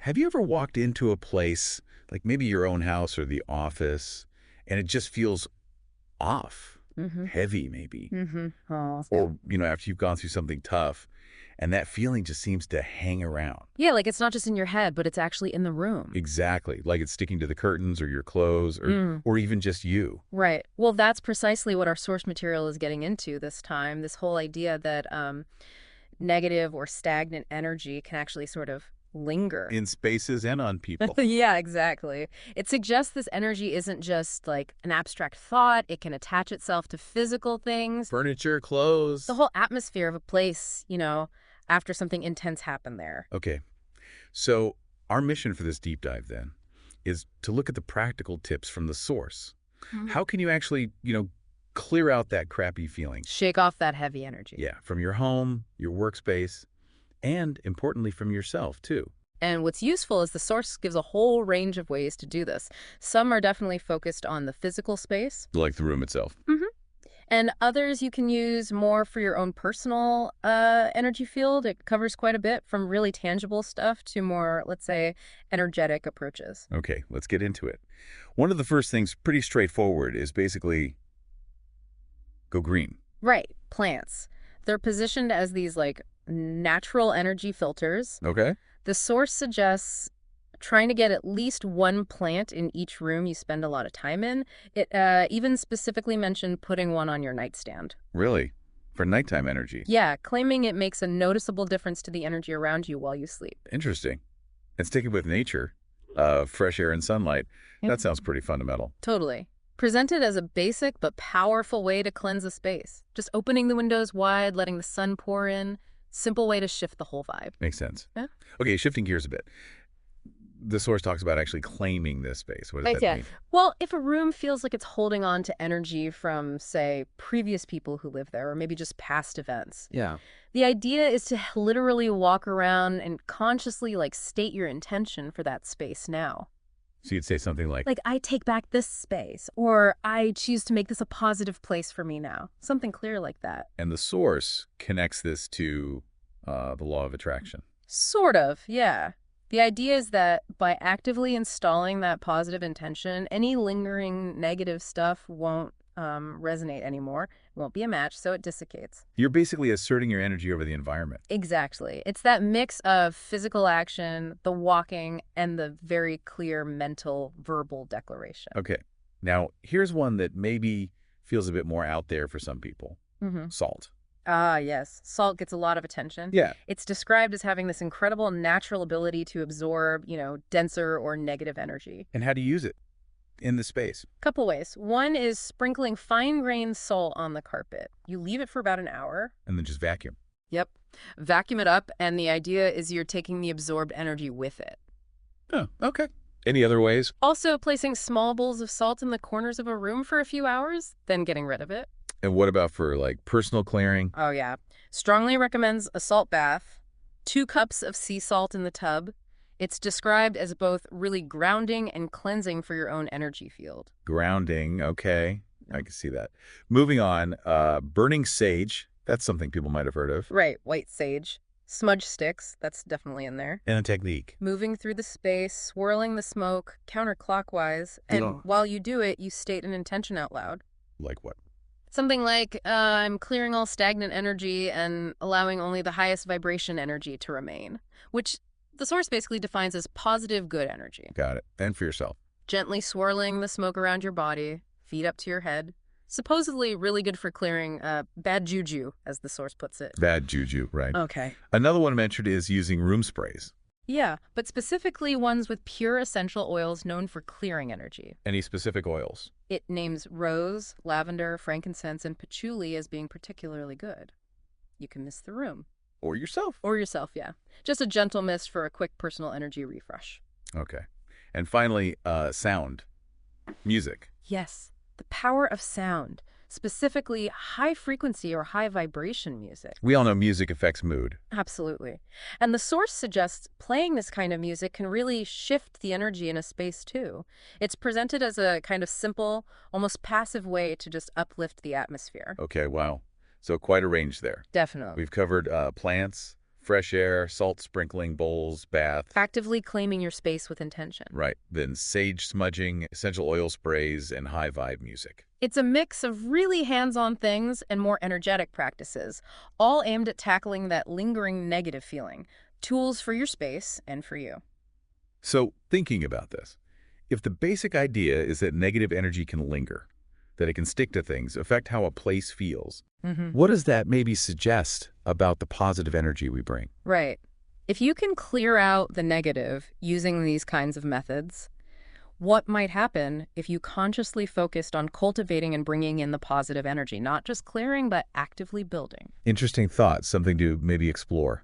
Have you ever walked into a place, like maybe your own house or the office, and it just feels off, Mm-hmm. heavy maybe? Mm-hmm. Oh. Or, after you've gone through something tough, and that feeling just seems to hang around. Yeah, like it's not just in your head, but it's actually in the room. Exactly. Like it's sticking to the curtains or your clothes or, Mm. or even just you. Right. Well, that's precisely what our source material is getting into this time. This whole idea that negative or stagnant energy can actually sort of linger. In spaces and on people. Yeah, exactly. It suggests this energy isn't just like an abstract thought, it can attach itself to physical things, Furniture, the clothes. whole atmosphere of a place, after something intense happened there. Okay. So our mission for this deep dive then is to look at the practical tips from the source. Mhm. How can you actually, clear out that crappy feeling? Shake off that heavy energy. Yeah, from your home, your workspace, and importantly from yourself too. And what's useful is the source gives a whole range of ways to do this. Some are definitely focused on the physical space. Like the room itself. And others you can use more for your own personal energy field. It covers quite a bit from really tangible stuff to more, let's say, energetic approaches. Okay, let's get into it. One of the first things, pretty straightforward, is basically go green. Right, plants. They're positioned as these like natural energy filters. Okay? The source suggests trying to get at least one plant in each room you spend a lot of time in. It even specifically mentioned putting one on your nightstand. Really? For nighttime energy. Yeah, claiming it makes a noticeable difference to the energy around you while you sleep. Interesting. And sticking with nature, fresh air and sunlight, Yep. that sounds pretty fundamental. Totally. Presented as a basic but powerful way to cleanse a space. Just opening the windows wide, letting the sun pour in. Simple way to shift the whole vibe. Makes sense. Yeah. Okay, shifting gears a bit. The source talks about actually claiming this space. What does Right, that yeah. mean? Well, if a room feels like it's holding on to energy from, say, previous people who live there, or maybe just past events, Yeah. the idea is to literally walk around and consciously, like, state your intention for that space now. So you'd say something like, Like, I take back this space, or I choose to make this a positive place for me now. Something clear like that. and the source connects this to the law of attraction. Sort of, yeah. The idea is that by actively installing that positive intention, any lingering negative stuff won't resonate anymore. It won't be a match, so it dissipates. You're basically asserting your energy over the environment. Exactly. It's that mix of physical action, the walking, and the very clear mental, verbal declaration. Okay. Now, here's one that maybe feels a bit more out there for some people. Mm-hmm. Salt. Ah, yes. Salt gets a lot of attention. Yeah. It's described as having this incredible natural ability to absorb, denser or negative energy. And how do you use it in the space? Couple ways. One is sprinkling fine-grained salt on the carpet. You leave it for about an hour. And then just vacuum. Yep. Vacuum it up, and the idea is you're taking the absorbed energy with it. Oh, okay. Any other ways? Also, placing small bowls of salt in the corners of a room for a few hours, then getting rid of it. And what about for like personal clearing? Oh, yeah. Strongly recommends a salt bath, 2 cups of sea salt in the tub. It's described as both really grounding and cleansing for your own energy field. Grounding. Okay. I can see that. Moving on. Burning sage. That's something people might have heard of. Right, white sage. Smudge sticks, that's definitely in there. And a technique. Moving through the space, swirling the smoke counterclockwise, and Oh. while you do it, you state an intention out loud. Like what? Something like, I'm clearing all stagnant energy and allowing only the highest vibration energy to remain, which the source basically defines as positive, good energy. Got it. And for yourself. Gently swirling the smoke around your body, feet up to your head. Supposedly really good for clearing bad juju, as the source puts it. Bad juju, right? Okay. Another one mentioned is using room sprays. Yeah, but specifically ones with pure essential oils known for clearing energy. Any specific oils? It names rose, lavender, frankincense, and patchouli as being particularly good. You can mist the room. Or yourself. Or yourself, yeah. Just a gentle mist for a quick personal energy refresh. Okay. And finally, sound. Music. Yes, the power of sound, specifically high frequency or high vibration music. We all know music affects mood. Absolutely. And the source suggests playing this kind of music can really shift the energy in a space too. It's presented as a kind of simple, almost passive way to just uplift the atmosphere. Okay, wow. So quite a range there. Definitely. We've covered plants, Fresh air, salt sprinkling, bowls, bath. Actively claiming your space with intention. Right. Then sage smudging, essential oil sprays, and high vibe music. It's a mix of really hands-on things and more energetic practices, all aimed at tackling that lingering negative feeling. Tools for your space and for you. So, thinking about this, if the basic idea is that negative energy can linger, that it can stick to things, affect how a place feels, what does that maybe suggest about the positive energy we bring? Right. If you can clear out the negative using these kinds of methods, what might happen if you consciously focused on cultivating and bringing in the positive energy, not just clearing, but actively building? Interesting thought, something to maybe explore.